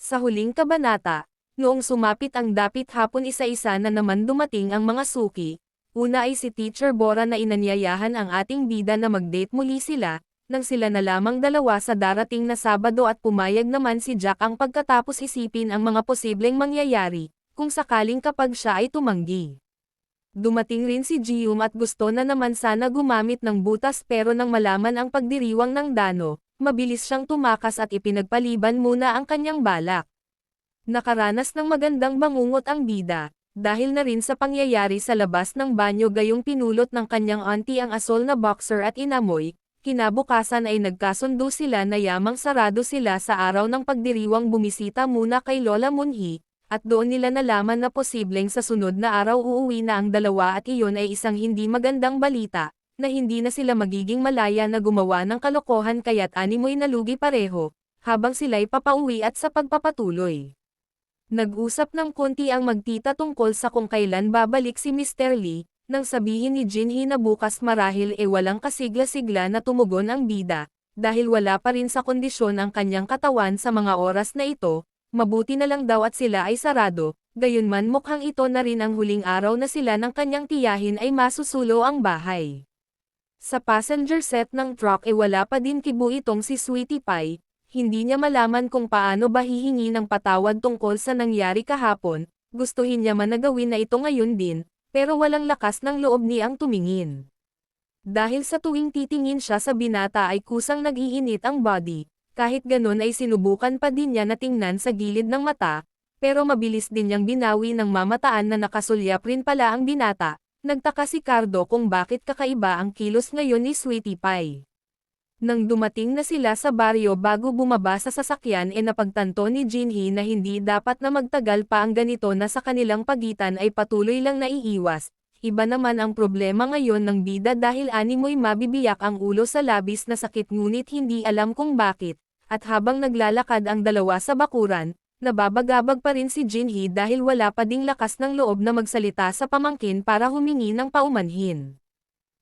Sa huling kabanata, noong sumapit ang dapit hapon isa-isa na naman dumating ang mga suki. Una ay si Teacher Bora na inanyayahan ang ating bida na mag-date muli sila, nang sila na lamang dalawa sa darating na Sabado at pumayag naman si Jack ang pagkatapos isipin ang mga posibleng mangyayari, kung sakaling kapag siya ay tumanggi. Dumating rin si Gium at gusto na naman sana gumamit ng butas pero nang malaman ang pagdiriwang ng Dano, mabilis siyang tumakas at ipinagpaliban muna ang kanyang balak. Nakaranas ng magandang bangungot ang bida, dahil na rin sa pangyayari sa labas ng banyo gayong pinulot ng kanyang auntie ang asol na boxer at inamoy, kinabukasan ay nagkasundo sila na yamang sarado sila sa araw ng pagdiriwang bumisita muna kay Lola Munhi, at doon nila nalaman na posibleng sa sunod na araw uuwi na ang dalawa at iyon ay isang hindi magandang balita, na hindi na sila magiging malaya na gumawa ng kalokohan kaya't animoy nalugi pareho, habang sila'y papauwi at sa pagpapatuloy. Nag-usap ng konti ang magtita tungkol sa kung kailan babalik si Mr. Lee, nang sabihin ni Jinhee na bukas marahil walang kasigla-sigla na tumugon ang bida, dahil wala pa rin sa kondisyon ang kanyang katawan sa mga oras na ito, mabuti na lang daw at sila ay sarado, gayunman mukhang ito na rin ang huling araw na sila ng kanyang tiyahin ay masusulo ang bahay. Sa passenger set ng truck wala pa din kibu itong si Sweetie Pie. Hindi niya malaman kung paano ba hihingi ng patawad tungkol sa nangyari kahapon, gustuhin niya man na gawin na ito ngayon din, pero walang lakas ng loob niyang tumingin. Dahil sa tuwing titingin siya sa binata ay kusang nag-iinit ang body, kahit ganon ay sinubukan pa din niya na tingnan sa gilid ng mata, pero mabilis din niyang binawi ng mamataan na nakasulyap rin pala ang binata. Nagtaka si Cardo kung bakit kakaiba ang kilos ngayon ni Sweetie Pie. Nang dumating na sila sa baryo bago bumaba sa sasakyan napagtanto ni Jinhee na hindi dapat na magtagal pa ang ganito na sa kanilang pagitan ay patuloy lang naiiwas. Iba naman ang problema ngayon ng bida dahil animoy mabibiyak ang ulo sa labis na sakit ngunit hindi alam kung bakit, at habang naglalakad ang dalawa sa bakuran, nababagabag pa rin si Jinhee dahil wala pa ding lakas ng loob na magsalita sa pamangkin para humingi ng paumanhin.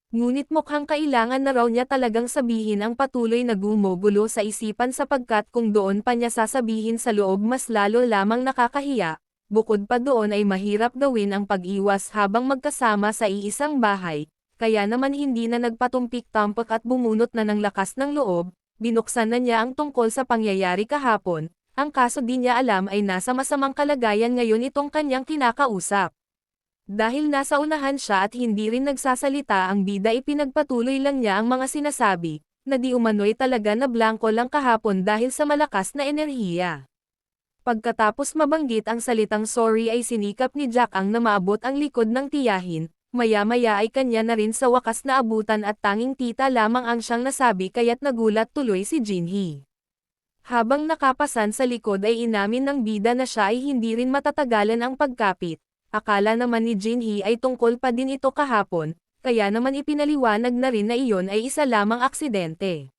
Ngunit mukhang kailangan na raw niya talagang sabihin ang patuloy na gumugulo sa isipan sapagkat kung doon pa niya sasabihin sa loob mas lalo lamang nakakahiya, bukod pa doon ay mahirap gawin ang pag-iwas habang magkasama sa iisang bahay, kaya naman hindi na nagpatumpik-tampak at bumunot na ng lakas ng loob, binuksan na niya ang tungkol sa pangyayari kahapon, ang kaso di niya alam ay nasa masamang kalagayan ngayon itong kanyang kinakausap. Dahil nasa unahan siya at hindi rin nagsasalita ang bida ipinagpatuloy lang niya ang mga sinasabi, na di umano'y talaga na blanko lang kahapon dahil sa malakas na enerhiya. Pagkatapos mabanggit ang salitang sorry ay sinikap ni Jack ang na maabot ang likod ng tiyahin, maya-maya ay kanya na rin sa wakas na abutan at tanging tita lamang ang siyang nasabi kaya't nagulat tuloy si Jinhee. Habang nakapasan sa likod ay inamin ng bida na siya ay hindi rin matatagalan ang pagkapit. Akala naman ni Jinhee ay tungkol pa din ito kahapon, kaya naman ipinaliwanag na rin na iyon ay isa lamang aksidente.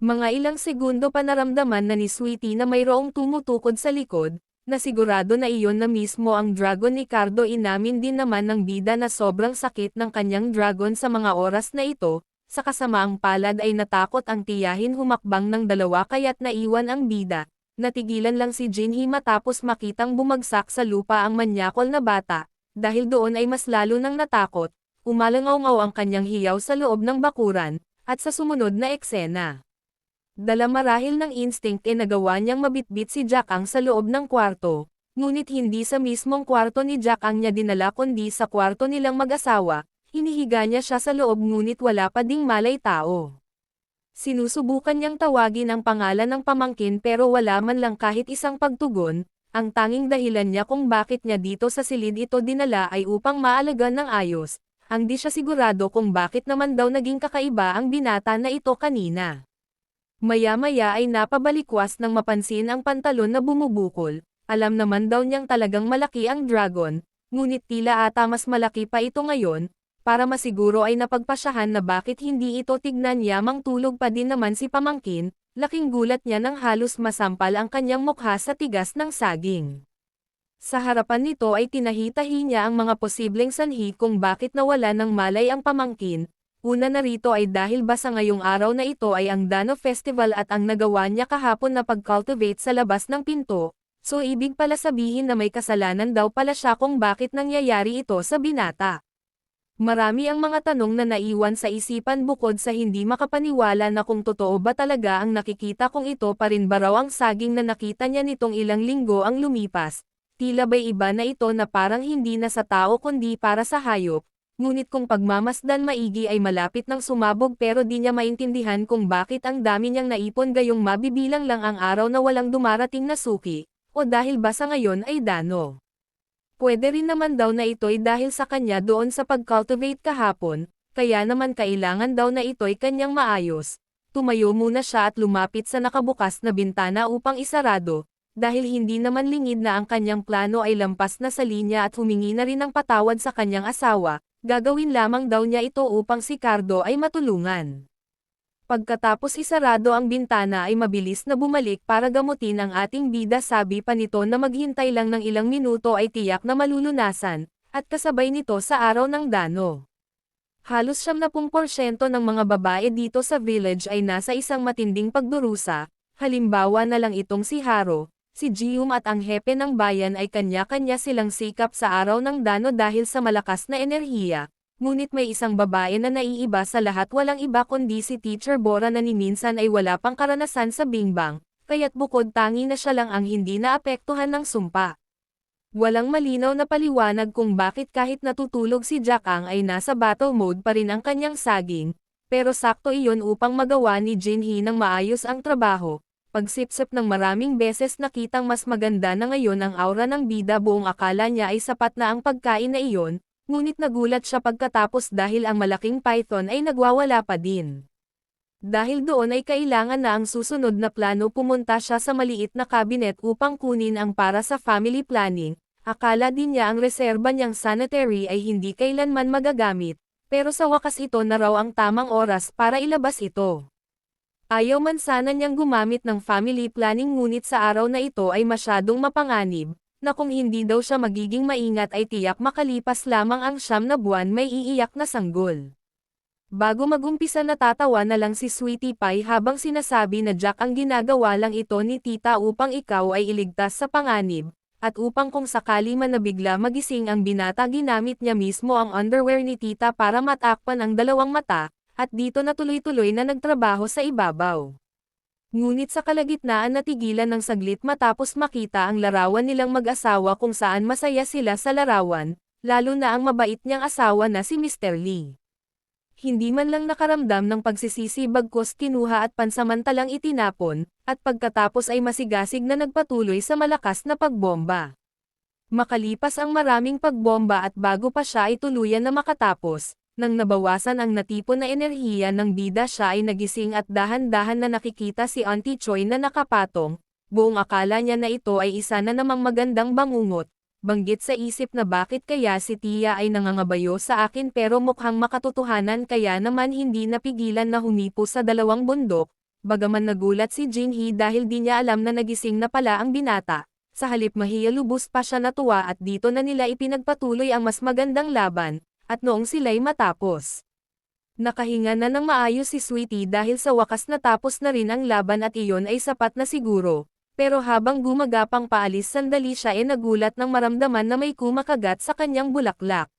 Mga ilang segundo pa naramdaman na ni Sweetie na mayroong tumutukod sa likod, na sigurado na iyon na mismo ang dragon ni Cardo. Inamin din naman ng bida na sobrang sakit ng kanyang dragon sa mga oras na ito, sa kasamaang palad ay natakot ang tiyahin humakbang ng dalawa kaya't naiwan ang bida. Natigilan lang si Jinhee matapos makitang bumagsak sa lupa ang manyakol na bata, dahil doon ay mas lalo nang natakot, umalangaw-ngaw ang kanyang hiyaw sa loob ng bakuran, at sa sumunod na eksena. Dala marahil ng instinct nagawa niyang mabitbit si Jack ang sa loob ng kwarto, ngunit hindi sa mismong kwarto ni Jack ang niya dinala kundi sa kwarto nilang mag-asawa, hinihiga niya siya sa loob ngunit wala pa ding malay tao. Sinusubukan niyang tawagin ang pangalan ng pamangkin pero wala man lang kahit isang pagtugon, ang tanging dahilan niya kung bakit niya dito sa silid ito dinala ay upang maalagaan ng ayos, ang di siya sigurado kung bakit naman daw naging kakaiba ang binata na ito kanina. Maya-maya ay napabalikwas nang mapansin ang pantalon na bumubukol, alam naman daw niyang talagang malaki ang dragon, ngunit tila ata mas malaki pa ito ngayon. Para masiguro ay napagpasyahan na bakit hindi ito tignan yamang tulog pa din naman si pamangkin, laking gulat niya nang halos masampal ang kanyang mukha sa tigas ng saging. Sa harapan nito ay tinahitahi niya ang mga posibleng sanhi kung bakit nawala ng malay ang pamangkin. Una na rito ay dahil ba sa ngayong araw na ito ay ang Dano Festival at ang nagawa niya kahapon na pag-cultivate sa labas ng pinto, So ibig pala sabihin na may kasalanan daw pala siya kung bakit nangyayari ito sa binata. Marami ang mga tanong na naiwan sa isipan bukod sa hindi makapaniwala na kung totoo ba talaga ang nakikita kung ito pa rin ba raw ang saging na nakita niya nitong ilang linggo ang lumipas. Tila ba'y iba na ito na parang hindi na sa tao kundi para sa hayop. Ngunit kung pagmamasdan maigi ay malapit ng sumabog pero di niya maintindihan kung bakit ang dami niyang naipon gayong mabibilang lang ang araw na walang dumarating na suki, o dahil ba sa ngayon ay dano. Pwede rin naman daw na ito'y dahil sa kanya doon sa pag-cultivate kahapon, kaya naman kailangan daw na ito'y kanyang maayos. Tumayo muna siya at lumapit sa nakabukas na bintana upang isarado, dahil hindi naman lingid na ang kanyang plano ay lampas na sa linya at humingi na rin ng patawad sa kanyang asawa, gagawin lamang daw niya ito upang si Cardo ay matulungan. Pagkatapos isarado ang bintana ay mabilis na bumalik para gamutin ang ating bida, sabi pa nito na maghintay lang ng ilang minuto ay tiyak na malulunasan, at kasabay nito sa araw ng dano. Halos 70% ng mga babae dito sa village ay nasa isang matinding pagdurusa, halimbawa na lang itong si Haro, si Gium at ang hepe ng bayan ay kanya-kanya silang sikap sa araw ng dano dahil sa malakas na enerhiya. Ngunit may isang babae na naiiba sa lahat, walang iba kundi si Teacher Bora na ni minsan ay wala pang karanasan sa bingbang, kaya't bukod tangi na siya lang ang hindi naapektuhan ng sumpa. Walang malinaw na paliwanag kung bakit kahit natutulog si Jack-ang ay nasa battle mode pa rin ang kanyang saging, pero sakto iyon upang magawa ni Jinhee ng maayos ang trabaho. Pagsipsip ng maraming beses nakitang mas maganda na ngayon ang aura ng bida, buong akala niya ay sapat na ang pagkain na iyon. Ngunit nagulat siya pagkatapos dahil ang malaking python ay nagwawala pa din. Dahil doon ay kailangan na ang susunod na plano, pumunta siya sa maliit na cabinet upang kunin ang para sa family planning. Akala din niya ang reserba niyang sanitary ay hindi kailanman magagamit, pero sa wakas ito na raw ang tamang oras para ilabas ito. Ayaw man sana niyang gumamit ng family planning, ngunit sa araw na ito ay masyadong mapanganib, na kung hindi daw siya magiging maingat ay tiyak makalipas lamang ang 9 na buwan may iiyak na sanggol. Bago magumpisa natatawa na lang si Sweetie Pie habang sinasabi na Jack ang ginagawa lang ito ni tita upang ikaw ay iligtas sa panganib, at upang kung sakali man na bigla magising ang binata ginamit niya mismo ang underwear ni tita para matakpan ang dalawang mata, at dito na tuloy-tuloy na nagtrabaho sa ibabaw. Ngunit sa kalagitnaan natigilan ng saglit matapos makita ang larawan nilang mag-asawa kung saan masaya sila sa larawan, lalo na ang mabait niyang asawa na si Mr. Lee. Hindi man lang nakaramdam ng pagsisisi bagkus kinuha at pansamantalang itinapon, at pagkatapos ay masigasig na nagpatuloy sa malakas na pagbomba. Makalipas ang maraming pagbomba at bago pa siya ay tuluyan na makatapos, nang nabawasan ang natipon na enerhiya ng bida, siya ay nagising at dahan-dahan na nakikita si Auntie Choi na nakapatong. Buong akala niya na ito ay isa na namang magandang bangungot. Banggit sa isip na bakit kaya si Tia ay nangangabayo sa akin, pero mukhang makatotohanan kaya naman hindi napigilan na humipo sa dalawang bundok. Bagaman nagulat si Jinhee dahil di niya alam na nagising na pala ang binata, sa halip mahiyalubos pa siya natuwa at dito na nila ipinagpatuloy ang mas magandang laban. At noong sila'y matapos, nakahinga na ng maayos si Sweetie dahil sa wakas natapos na rin ang laban at iyon ay sapat na siguro, pero habang gumagapang paalis sandali siya ay nagulat nang maramdaman na may kumakagat sa kanyang bulaklak.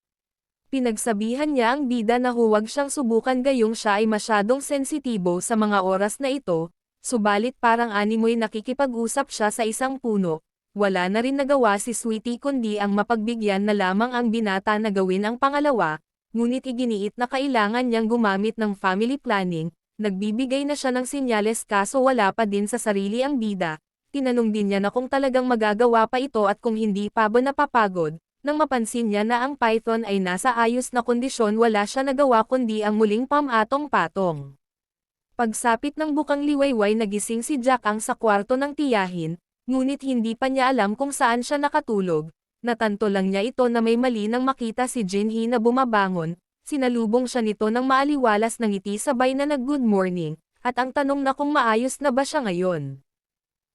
Pinagsabihan niya ang bida na huwag siyang subukan gayong siya ay masyadong sensitibo sa mga oras na ito, subalit parang animoy nakikipag-usap siya sa isang puno. Wala na rin nagawa si Sweetie kundi ang mapagbigyan na lamang ang binata na gawin ang pangalawa, ngunit iginiit na kailangan niyang gumamit ng family planning. Nagbibigay na siya ng sinyales kaso wala pa din sa sarili ang bida. Tinanong din niya na kung talagang magagawa pa ito at kung hindi pa ba napapagod. Nang mapansin niya na ang python ay nasa ayos na kondisyon, wala siya nagawa kundi ang muling pamatong-patong. Pagsapit ng bukang liwayway nagising si Jack-ang sa kwarto ng tiyahin. Ngunit hindi pa niya alam kung saan siya nakatulog. Natanto lang niya ito na may mali nang makita si Jinhee na bumabangon. Sinalubong siya nito ng maaliwalas na ngiti sabay na nag-good morning, at ang tanong na kung maayos na ba siya ngayon.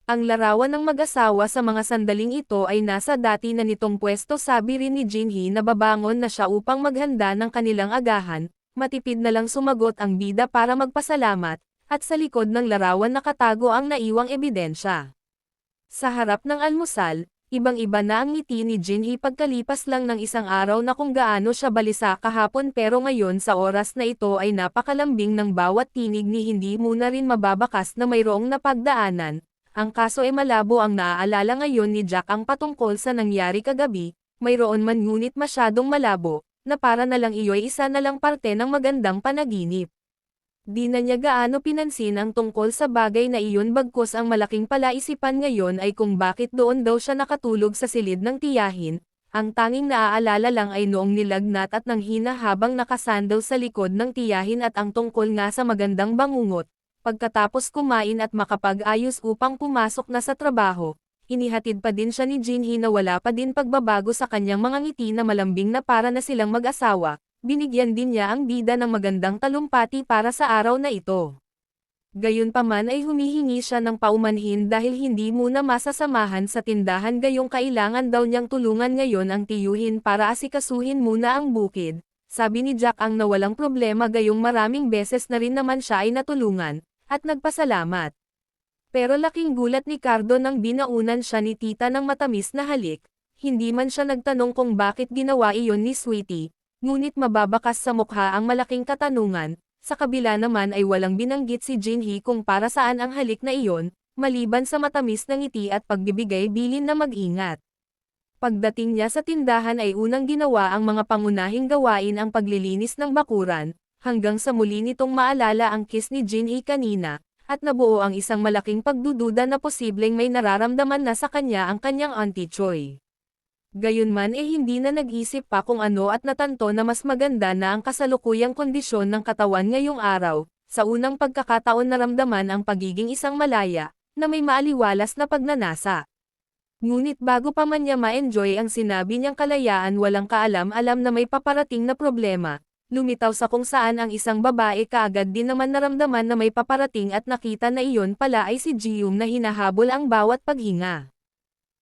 Ang larawan ng mag-asawa sa mga sandaling ito ay nasa dati na nitong pwesto, sabi rin ni Jinhee na babangon na siya upang maghanda ng kanilang agahan. Matipid na lang sumagot ang bida para magpasalamat, at sa likod ng larawan nakatago ang naiwang ebidensya. Sa harap ng almusal, ibang-iba na ang ngiti ni Jinhee pagkalipas lang ng isang araw na kung gaano siya balisa kahapon pero ngayon sa oras na ito ay napakalambing ng bawat tinig ni hindi muna rin mababakas na mayroong napagdaanan. Ang kaso ay malabo ang naaalala ngayon ni Jack ang patungkol sa nangyari kagabi, mayroon man ngunit masyadong malabo, na para na lang iyo'y isa na lang parte ng magandang panaginip. Di na niya gaano pinansin ang tungkol sa bagay na iyon bagkus ang malaking palaisipan ngayon ay kung bakit doon daw siya nakatulog sa silid ng tiyahin, ang tanging naaalala lang ay noong nilagnat at nanghina habang nakasandal sa likod ng tiyahin at ang tungkol nga sa magandang bangungot, pagkatapos kumain at makapag-ayos upang pumasok na sa trabaho. Inihatid pa din siya ni Jinhee na wala pa din pagbabago sa kanyang mga ngiti na malambing na para na silang mag-asawa. Binigyan din niya ang bida ng magandang talumpati para sa araw na ito. Gayunpaman ay humihingi siya ng paumanhin dahil hindi muna masasamahan sa tindahan gayong kailangan daw niyang tulungan ngayon ang tiyuhin para asikasuhin muna ang bukid. Sabi ni Jack ang nawalang problema gayong maraming beses na rin naman siya ay natulungan, at nagpasalamat. Pero laking gulat ni Cardo nang binaunan siya ni tita ng matamis na halik, hindi man siya nagtanong kung bakit ginawa iyon ni Sweetie. Ngunit mababakas sa mukha ang malaking katanungan, sa kabila naman ay walang binanggit si Jinhee kung para saan ang halik na iyon, maliban sa matamis na ngiti at pagbibigay bilin na mag-ingat. Pagdating niya sa tindahan ay unang ginawa ang mga pangunahing gawain ang paglilinis ng bakuran, hanggang sa muli nitong maalala ang kiss ni Jinhee kanina, at nabuo ang isang malaking pagdududa na posibleng may nararamdaman na sa kanya ang kanyang Auntie Choi. Gayunman hindi na nag-isip pa kung ano at natanto na mas maganda na ang kasalukuyang kondisyon ng katawan ngayong araw, sa unang pagkakataon naramdaman ang pagiging isang malaya, na may maaliwalas na pagnanasa. Ngunit bago pa man niya ma-enjoy ang sinabi niyang kalayaan walang kaalam-alam na may paparating na problema, lumitaw sa kung saan ang isang babae kaagad din naman naramdaman na may paparating at nakita na iyon pala ay si Ji-yoon na hinahabol ang bawat paghinga.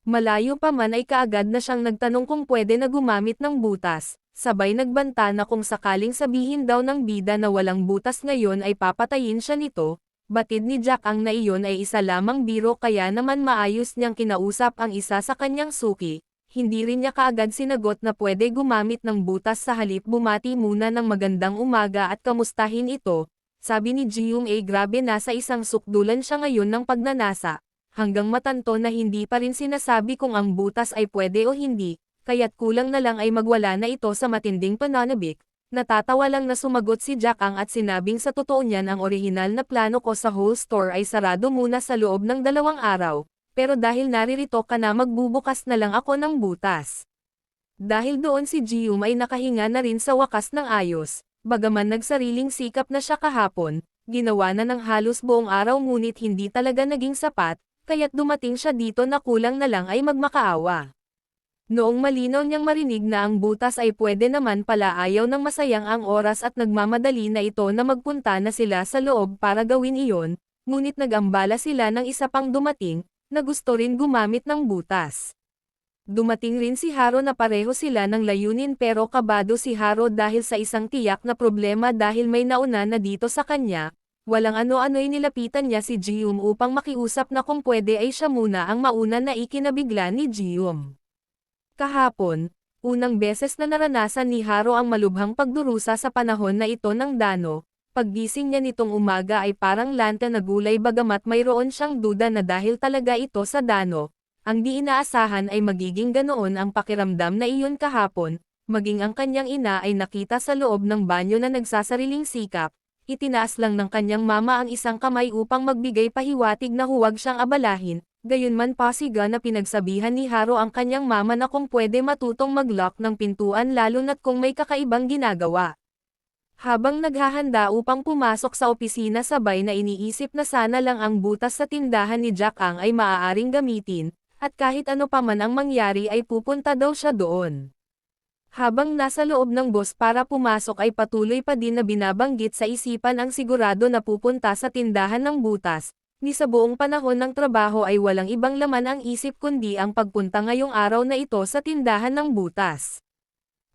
Malayo pa man ay kaagad na siyang nagtanong kung pwede na gumamit ng butas, sabay nagbanta na kung sakaling sabihin daw ng bida na walang butas ngayon ay papatayin siya nito, batid ni Jack ang na iyon ay isa lamang biro kaya naman maayos niyang kinausap ang isa sa kanyang suki, hindi rin niya kaagad sinagot na pwede gumamit ng butas sa halip bumati muna ng magandang umaga at kamustahin ito, sabi ni Ji-yoon grabe nasa isang sukdulan siya ngayon ng pagnanasa. Hanggang matanto na hindi pa rin sinasabi kung ang butas ay pwede o hindi, kaya't kulang na lang ay magwala na ito sa matinding pananabik. Natatawa lang na sumagot si Jack ang at sinabing sa totoo niyan ang orihinal na plano ko sa whole store ay sarado muna sa loob ng 2 araw, pero dahil naririto ka na magbubukas na lang ako ng butas. Dahil doon si Ji-yoon ay nakahinga na rin sa wakas ng ayos, bagaman nagsariling sikap na siya kahapon, ginawa na ng halos buong araw ngunit hindi talaga naging sapat, kaya't dumating siya dito na kulang na lang ay magmakaawa. Noong malinaw niyang marinig na ang butas ay pwede naman pala ayaw ng masayang ang oras at nagmamadali na ito na magpunta na sila sa loob para gawin iyon, ngunit nagambala sila ng isa pang dumating, na gusto rin gumamit ng butas. Dumating rin si Haro na pareho sila ng layunin pero kabado si Haro dahil sa isang tiyak na problema dahil may nauna na dito sa kanya. Walang ano-ano'y nilapitan niya si Ji-yoon upang makiusap na kung pwede ay siya muna ang mauna na ikinabigla ni Ji-yoon. Kahapon, unang beses na naranasan ni Haro ang malubhang pagdurusa sa panahon na ito ng dano, paggising niya nitong umaga ay parang lanta na gulay bagamat mayroon siyang duda na dahil talaga ito sa dano, ang di inaasahan ay magiging ganoon ang pakiramdam na iyon kahapon, maging ang kanyang ina ay nakita sa loob ng banyo na nagsasariling sikap. Itinaas lang ng kanyang mama ang isang kamay upang magbigay pahiwatig na huwag siyang abalahin, gayunman pasiga na pinagsabihan ni Haro ang kanyang mama na kung pwede matutong mag-lock ng pintuan lalo na't kung may kakaibang ginagawa. Habang naghahanda upang pumasok sa opisina sabay na iniisip na sana lang ang butas sa tindahan ni Jack ang ay maaaring gamitin, at kahit ano pa man ang mangyari ay pupunta daw siya doon. Habang nasa loob ng bus para pumasok ay patuloy pa din na binabanggit sa isipan ang sigurado na pupunta sa tindahan ng butas, ni sa buong panahon ng trabaho ay walang ibang laman ang isip kundi ang pagpunta ngayong araw na ito sa tindahan ng butas.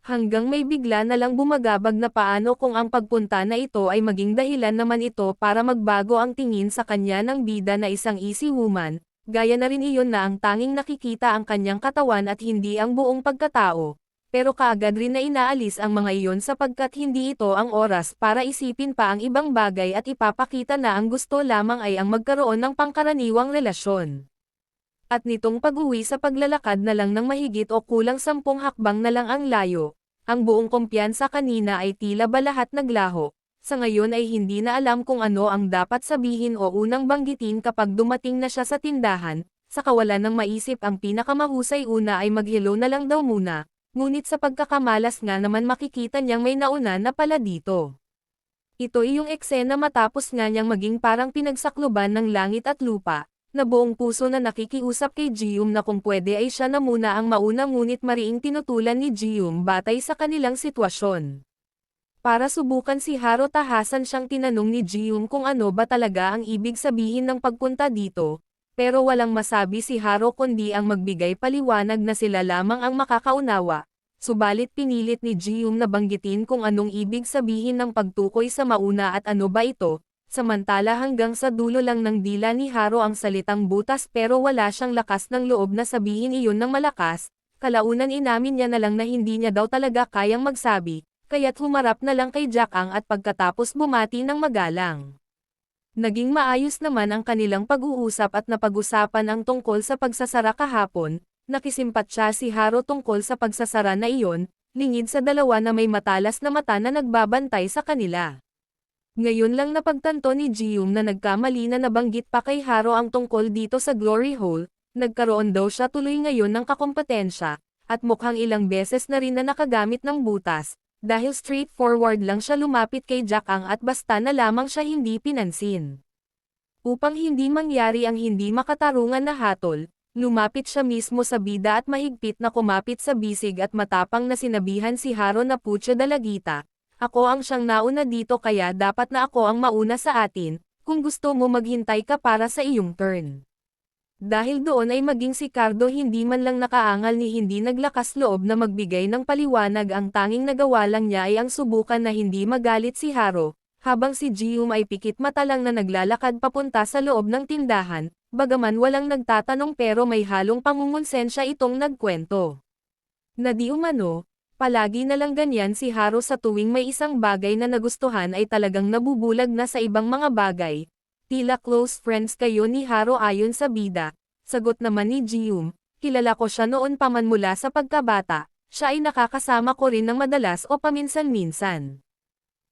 Hanggang may bigla na lang bumagabag na paano kung ang pagpunta na ito ay maging dahilan naman ito para magbago ang tingin sa kanya ng bida na isang easy woman, gaya na rin iyon na ang tanging nakikita ang kanyang katawan at hindi ang buong pagkatao, pero kaagad rin na inaalis ang mga iyon sapagkat hindi ito ang oras para isipin pa ang ibang bagay at ipapakita na ang gusto lamang ay ang magkaroon ng pangkaraniwang relasyon. At nitong pag-uwi sa paglalakad na lang ng mahigit o kulang 10 hakbang na lang ang layo, ang buong kumpiyansa kanina ay tila ba lahat naglaho. Sa ngayon ay hindi na alam kung ano ang dapat sabihin o unang banggitin kapag dumating na siya sa tindahan, sa kawalan ng maisip ang pinakamahusay una ay mag-hello na lang daw muna, ngunit sa pagkakamalas nga naman makikita niyang may nauna na pala dito. Ito ay yung eksena matapos nga niyang maging parang pinagsakloban ng langit at lupa, na buong puso na nakikiusap kay Ji-yoon na kung pwede ay siya na muna ang mauna ngunit mariing tinutulan ni Ji-yoon batay sa kanilang sitwasyon. Para subukan si Haro tahasan siyang tinanong ni Ji-yoon kung ano ba talaga ang ibig sabihin ng pagpunta dito, pero walang masabi si Haro kundi ang magbigay paliwanag na sila lamang ang makakaunawa, subalit pinilit ni Ji-yoon na banggitin kung anong ibig sabihin ng pagtukoy sa mauna at ano ba ito, samantala hanggang sa dulo lang ng dila ni Haro ang salitang butas pero wala siyang lakas ng loob na sabihin iyon ng malakas, kalaunan inamin niya na lang na hindi niya daw talaga kayang magsabi. Kaya't humarap na lang kay Jack-ang at pagkatapos bumati ng magalang. Naging maayos naman ang kanilang pag-uusap at napag-usapan ang tungkol sa pagsasara kahapon, nakisimpatya si Haro tungkol sa pagsasara na iyon, lingid sa dalawa na may matalas na mata na nagbabantay sa kanila. Ngayon lang napagtanto ni Ji-yoon na nagkamali na nabanggit pa kay Haro ang tungkol dito sa Glory Hole, nagkaroon daw siya tuloy ngayon ng kakompetensya, at mukhang ilang beses na rin na nakagamit ng butas. Dahil straightforward lang siya lumapit kay Jack-ang at basta na lamang siya hindi pinansin. Upang hindi mangyari ang hindi makatarungan na hatol, lumapit siya mismo sa bida at mahigpit na kumapit sa bisig at matapang na sinabihan si Haro na putya dalagita, ako ang siyang nauna dito kaya dapat na ako ang mauna sa atin, kung gusto mo maghintay ka para sa iyong turn. Dahil doon ay maging si Cardo hindi man lang nakaangal ni hindi naglakas loob na magbigay ng paliwanag ang tanging nagawa lang niya ay ang subukan na hindi magalit si Haro, habang si Ji-yoon ay pikit mata lang na naglalakad papunta sa loob ng tindahan, bagaman walang nagtatanong pero may halong pangungonsensya itong nagkwento. Na di umano, palagi na lang ganyan si Haro sa tuwing may isang bagay na nagustuhan ay talagang nabubulag na sa ibang mga bagay. Tila close friends kayo ni Haro ayon sa bida. Sagot naman ni Ji-yoon, kilala ko siya noon pa man mula sa pagkabata, siya ay nakakasama ko rin ng madalas o paminsan-minsan.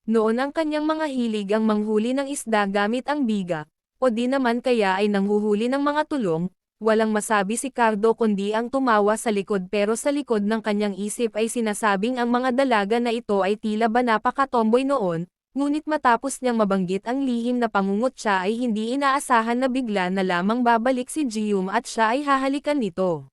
Noon ang kanyang mga hilig ang manghuli ng isda gamit ang biga, o di naman kaya ay nanghuhuli ng mga tulong, walang masabi si Cardo kundi ang tumawa sa likod pero sa likod ng kanyang isip ay sinasabing ang mga dalaga na ito ay tila ba napaka-tomboy noon. Ngunit matapos niyang mabanggit ang lihim na pangungutya ay hindi inaasahan na bigla na lamang babalik si Ji-yoon at siya ay hahalikan nito.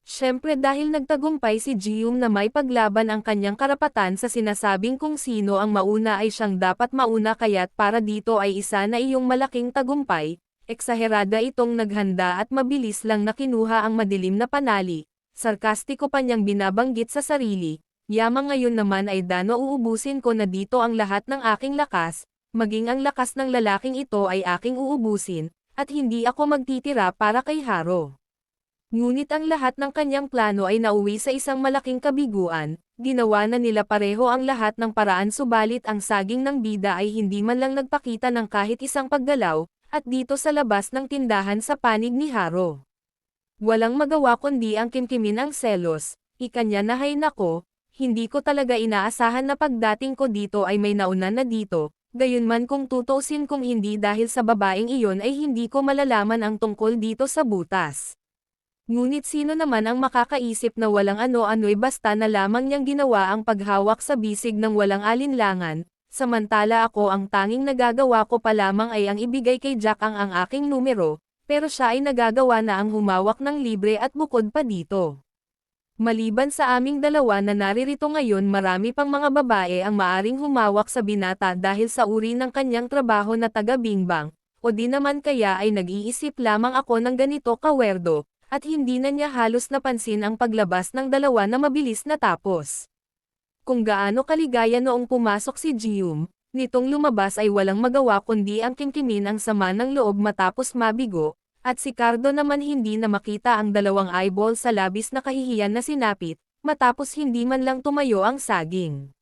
Siyempre dahil nagtagumpay si Ji-yoon na may paglaban ang kanyang karapatan sa sinasabing kung sino ang mauna ay siyang dapat mauna kaya't para dito ay isa na iyong malaking tagumpay, eksaherada itong naghanda at mabilis lang na kinuha ang madilim na panali, sarkastiko pa niyang binabanggit sa sarili. Yamang ngayon naman ay dano uubusin ko na dito ang lahat ng aking lakas, maging ang lakas ng lalaking ito ay aking uubusin, at hindi ako magtitira para kay Haro. Ngunit ang lahat ng kanyang plano ay nauwi sa isang malaking kabiguan, ginawa na nila pareho ang lahat ng paraan subalit ang saging ng bida ay hindi man lang nagpakita ng kahit isang paggalaw, at dito sa labas ng tindahan sa panig ni Haro. Walang magawa kundi ang kimkimin ang selos, ikanya na hay nako. Hindi ko talaga inaasahan na pagdating ko dito ay may nauna na dito, gayunman kung tutuusin kung hindi dahil sa babaeng iyon ay hindi ko malalaman ang tungkol dito sa butas. Ngunit sino naman ang makakaisip na walang ano-ano'y basta na lamang niyang ginawa ang paghawak sa bisig ng walang alinlangan, samantala ako ang tanging nagagawa ko pa lamang ay ang ibigay kay Jack-ang ang aking numero, pero siya ay nagagawa na ang humawak ng libre at bukod pa dito. Maliban sa aming dalawa na naririto ngayon marami pang mga babae ang maaring humawak sa binata dahil sa uri ng kanyang trabaho na taga-bingbang, o di naman kaya ay nag-iisip lamang ako ng ganito kawerdo, at hindi na niya halos napansin ang paglabas ng dalawa na mabilis natapos. Kung gaano kaligaya noong pumasok si Ji-yoon, nitong lumabas ay walang magawa kundi ang kimkimin ang sama ng loob matapos mabigo, At si Cardo naman hindi na makita ang dalawang eyeball sa labis na kahihiyan na sinapit, matapos hindi man lang tumayo ang saging.